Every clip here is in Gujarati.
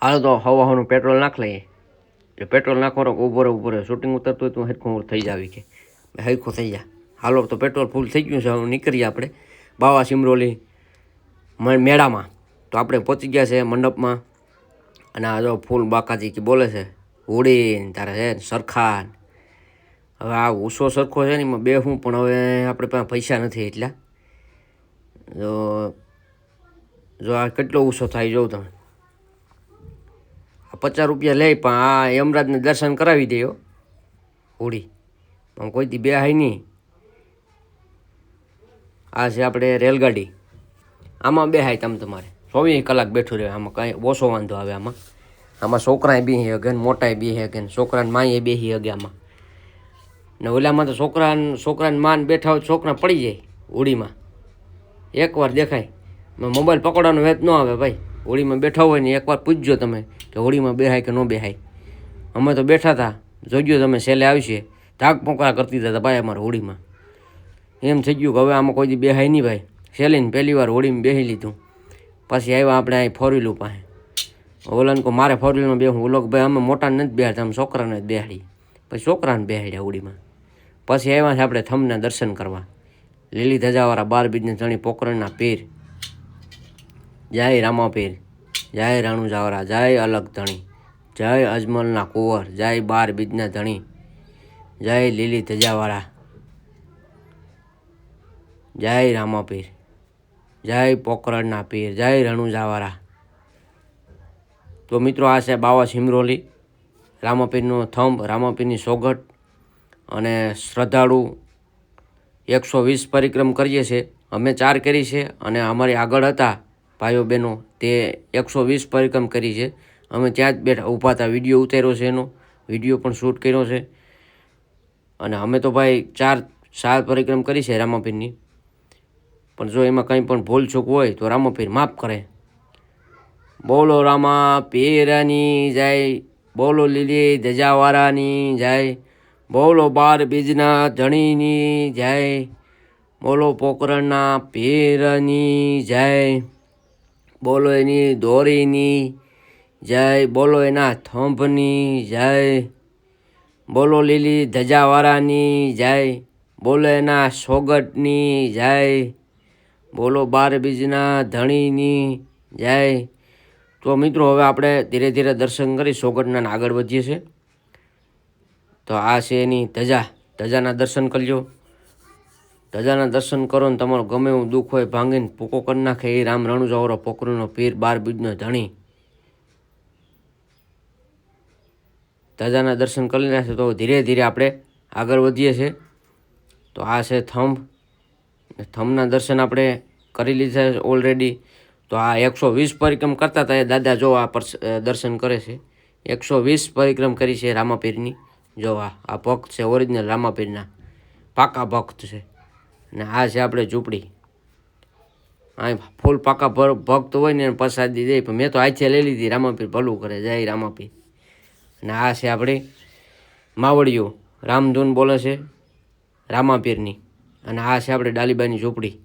હાલ તો હવા હવાનું પેટ્રોલ નાખ લઈએ એટલે પેટ્રોલ નાખવાનો ઉભો રહે શૂટિંગ ઉતરતું હોય તો હરખું થઈ જાવી કે હરખું થઈ જાય. હાલો તો પેટ્રોલ ફૂલ થઈ ગયું છે. હવે નીકળીએ આપણે બાવા સિમરોલી મેળામાં. તો આપણે પહોંચી ગયા છે મંડપમાં. અને આ જો ફૂલ બાકાજી બોલે છે હોડીને તારે છે સરખા. હવે આ ઉસો સરખો છે ને એમાં બે હું પણ હવે આપણે પાસે પૈસા નથી એટલા. જો આ કેટલો ઉસો થાય જોઉં તમે. 50 રૂપિયા લે પણ આ યમરાજને દર્શન કરાવી દે હોડી પણ કોઈ દી બે હાય નહીં. આ છે આપણે રેલગાડી. આમાં બે હાય તમારે 24 કલાક બેઠું રહે. આમાં કાંઈ ઓછો વાંધો આવે. આમાં છોકરાએ બેસી હગે ને મોટાએ બેસી હગે ને છોકરાને માએ બેસી હગે આમાં. ને ઓલામાં તો છોકરાને માન બેઠા હોય છોકરા પડી જાય હોડીમાં. એકવાર દેખાય મોબાઈલ પકડવાનો વેત ન આવે ભાઈ. હોડીમાં બેઠા હોય ને એકવાર પૂછજો તમે કે હોડીમાં બેહાય કે ન બેહાય. અમે તો બેઠા હતા જોજો તમે છેલ્લે આવશે ધાક પોકરા કરતી હતા ભાઈ અમારે હોડીમાં. એમ થઈ ગયું કે હવે આમાં કોઈ દી બેહાય નહીં ભાઈ. છેલ્લીને પહેલી વાર હોડીમાં બેસી લીધું. પછી આવ્યા આપણે અહીં ફોર વ્હીલું પાસે. ઓલાને કહું મારે ફોર વ્હીલમાં બેહું. ઓલો ભાઈ અમે મોટાને નથી બેહાડતા અમે છોકરાને જ બેહાડી. પછી છોકરાને બેહાડ્યા હોડીમાં. પછી આવ્યા છે આપણે થમના દર્શન કરવા. લીલી ધજાવાળા 12 બીજને ધણી પોકરણના પીર. જય રામાપીર, જય રાણુજાવરા, જય અલગ ધણી, જય અજમલના કુંવર, જય 12 બીજના ધણી, જય લીલી ધજાવાળા, જય રામાપીર, જય પોકરણના પીર, જય રણુજાવાળા. તો મિત્રો આ છે બાવા સિમરોલી. રામાપીરનો થંભ, રામાપીરની સોગટ. અને શ્રદ્ધાળુ 120 પરિક્રમ કરીએ છીએ. અમે 4 કરી છે અને અમારી આગળ હતા ભાઈઓ બહેનો તે 120 પરિક્રમ કરી છે. અમે ત્યાં જ બેઠા ઊભા હતા. વિડીયો ઉતાર્યો છે એનો, વિડીયો પણ શૂટ કર્યો છે. અને અમે તો ભાઈ 4 પરિક્રમ કરી છે રામાપીરની. પણ જો એમાં કંઈ પણ ભૂલચૂક હોય તો રામાપીર માફ કરે. બોલો રામાપીરની જય, બોલો લીલી ધજાવાળાની જય, બોલો 12 બીજના ધણીની જય, બોલો પોકરણના પીરની જય, બોલો એની દોરીની જય, બોલો એના થંભની જય, બોલો લીલી ધજાવાળાની જય, બોલો એના સોગટની જય, બોલો 12 બીજના ધણીની જય. તો મિત્રો હવે આપણે ધીરે ધીરે દર્શન કરી સોગટના આગળ વધીએ છીએ. તો આ છે એની ધજાના દર્શન કરજો. ધજાના દર્શન કરો ને તમારું ગમે એવું દુઃખ હોય ભાંગીને ભૂકો કરી નાખે એ રામ રણુજાવાળો પોકરણનો પીર 12 બીજનો ધણી. ધજાના દર્શન કરી રહ્યા છે. તો ધીરે ધીરે આપણે આગળ વધીએ છીએ. તો આ છે થંભના દર્શન આપણે કરી લીધા છે ઓલરેડી. તો આ 120 પરિક્રમ કરતા હતા એ દાદા જો આ દર્શન કરે છે. 120 પરિક્રમ કરી છે રામાપીરની. જો આ ભક્ત છે ઓરિજિનલ રામાપીરના, પાકા ભક્ત છે. અને આ છે આપણે ઝૂંપડી. આ ફૂલ પાકા ભક્ત હોય ને પ્રસાદી દે. પણ મેં તો આથી લઈ લીધી. રામાપીર ભલું કરે, જય રામાપીર. અને આ છે આપણી માવડીઓ, રામધૂન બોલે છે રામાપીરની. અને આ છે આપણે ડાલીબાઈની ઝૂંપડી.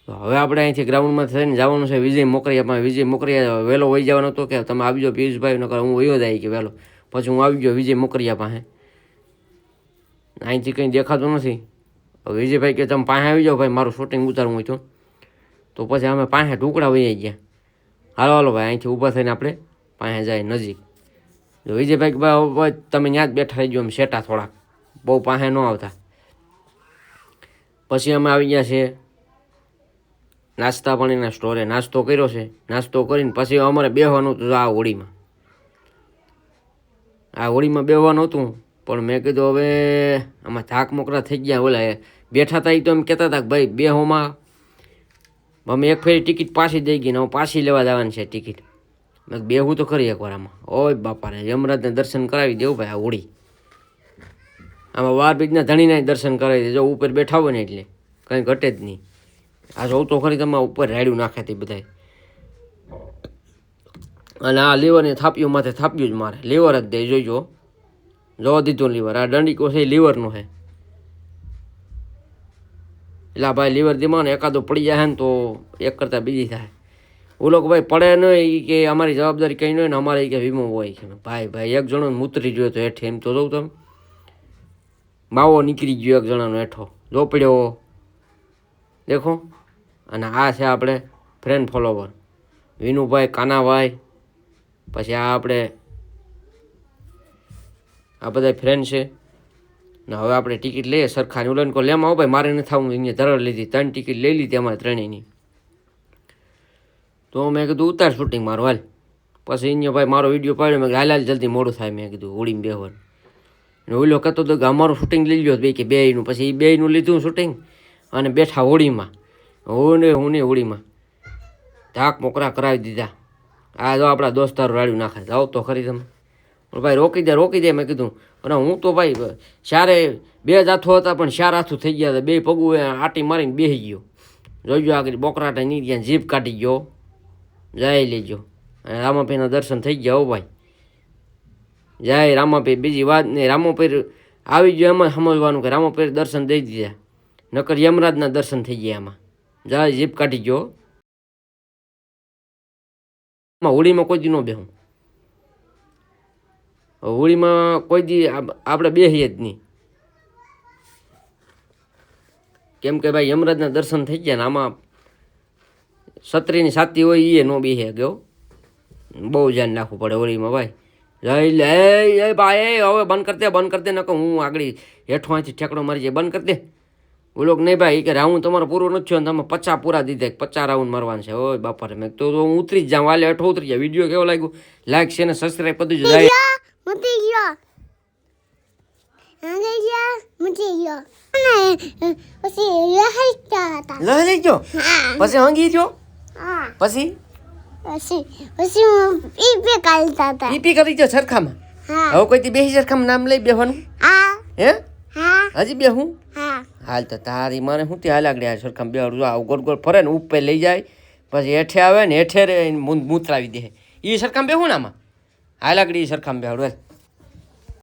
તો હવે આપણે અહીંથી ગ્રાઉન્ડમાં થઈને જવાનું છે વિજય મોકરિયા પાસે. વિજય મોકરિયા વહેલો વહી જવાનો હતો કે તમે આવી જાઓ પિયુષભાઈ, નકર હું વયો જાય કે વહેલો. પછી હું આવી ગયો વિજય મોકરિયા પાસે. અહીંથી કંઈ દેખાતું નથી. વિજયભાઈ કે તમે પાસે આવી જાઓ ભાઈ, મારું શૂટિંગ ઉતારવું હોય તો પછી અમે પાસે ટુકડા વહી ગયા. હાલો ભાઈ અહીંથી ઊભા થઈને આપણે પાસે જાય નજીક. તો વિજયભાઈ ભાઈ તમે ત્યાં જ બેઠા રહીજો, અમે સેટા થોડાક બહુ પાસે ન આવતા. પછી અમે આવી ગયા છીએ નાસ્તા પાણીના સ્ટોરે. નાસ્તો કર્યો છે. નાસ્તો કરીને પછી અમારે બેસવાનું હતું આ હોડીમાં. આ હોડીમાં બેસવાનું હતું પણ મેં કીધું હવે આમાં થાક મોકરા થઈ ગયા. ઓલા બેઠા હતા એ તો એમ કહેતા હતા કે ભાઈ બેહોમાં અમે એક ફેરી ટિકિટ પાછી દઈ ગઈ ને હું પાછી લેવા જવાની છે ટિકિટ. મેં બેહું તો ખરી એકવાર આમાં. ઓય બાપા રે, યમરાજને દર્શન કરાવી દેવું ભાઈ. આ હોડી આમાં 12 બીજના ધણીના દર્શન કરાવી દે. જો ઉપર બેઠા હોય ને એટલે કંઈ ઘટે જ નહીં. આ જોઉં તો ખરી તમે ઉપર રાડ્યું નાખ્યા બધા. અને આ લીવરની થાપ્યું માથે થાપ્યું જ મારે. લીવર જ દે જોઈજો. જોવા દીધું લીવર. આ દંડીકો છે એ લીવરનો છે. એટલે ભાઈ લીવર દીમાં ને એકાદો પડી જાય ને તો એક કરતાં બીજી થાય. ઓલો કે ભાઈ પડે નહીં, કે અમારી જવાબદારી કંઈ નહીં ને અમારે કે વીમો હોય કે ભાઈ એક જણો મૂતરી ગયો તો હેઠે, એમ તો જોઉં તમે માવો નીકળી ગયો એક જણાનો હેઠો ચોપડ્યો દેખો. અને આ છે આપણે ફ્રેન્ડ ફોલોવર વિનુભાઈ, કાનાભાઈ, પછી આ આપણે આ બધા ફ્રેન્ડ છે ને. હવે આપણે ટિકિટ લઈએ સરખાની. ઓલાને કહો લેમાં આવો ભાઈ, મારે નથી આવું, અહીંયા ધરડ લીધી, 3 ટિકિટ લઈ લીધી અમારે ત્રણેયની. તો મેં કીધું ઉતાર શૂટિંગ મારું હાલ. પછી અહીંયા ભાઈ મારો વિડીયો પાડ્યો, મેં હાલ જલ્દી મોડું થાય, મેં કીધું હોળીમાં બેહવાનું. અને ઓલો કહેતો હતો કે અમારું શૂટિંગ લઈ લ્યો બે કે બેયનું. પછી એ બેયનું લીધું શૂટિંગ અને બેઠા હોળીમાં. હું ને હોળીમાં ધાક મોકરા કરાવી દીધા. આ જો આપણા દોસ્તારો રાડ્યું નાખે, જાઓ તો ખરી તમે ભાઈ, રોકી દે મેં કીધું. અને હું તો ભાઈ ચારે 2 જ હાથો હતા પણ 4 હાથું થઈ ગયા હતા. 2 પગું આટી મારીને બેસી ગયો. જોઈજો આગળ બોકરાટા નહીં ત્યાં જીભ કાઢી ગયો. જય લેજો. અને રામાપીરના દર્શન થઈ ગયા હો ભાઈ, જય રામાપીર. બીજી વાત નહીં, રામાપીર આવી ગયો એમાં સમજવાનું કે રામાપીર દર્શન દઈ દીધા, નકર યમરાજના દર્શન થઈ ગયા એમાં. જય જીભ કાઢી ગયો. હોળીમાં કોઈ દી ન બેહું, હોળીમાં કોઈ દી આપણે બેસીએ જ નહીં, કેમ કે ભાઈ યમરાજના દર્શન થઈ ગયા ને આમાં છત્રીની સાતી હોય એ ન બેસે ગયો. બહુ ધ્યાન રાખવું પડે હોળીમાં ભાઈ. જય લે ભાઈ, હવે બંધ કરી દે નકો હું આગળ હેઠો અહીંથી ઠેકડો મારી જાય, બંધ કરી દે. બોલો કે નહીં ભાઈ કે રાઉન્ડ તમારો પૂરો નથી થયો ને તમે 50 પૂરા દીધા, 50 રાઉન્ડ મારવાનું છે. ઓય બાપા રે, મેં તો હું ઉતરી જ જાઉં, હાલે હેઠો ઉતરી જાય. વિડીયો કેવો લાગ્યો લાઈક છે ને સબસ્ક્રાઈબ કરી દેજો. પછી હંગી ગયો, પછી પીપી કરી ગયો સરખામાં. હવે કોઈ બેસી સરખામાં નામ લઈ બેહવાનું હે? હજી બેહું? હાલ તો તારી મને શું ત્યાં હાલ આગળ સરખામાં બેહાડું. આવું ગોળ ગોળ ફરે ને ઉપર લઈ જાય, પછી હેઠે આવે ને હેઠે મૂતરાવી દે. એ સરખામાં બેહું ને આમાં હાલ આગળ સરખામાં બેહાડું.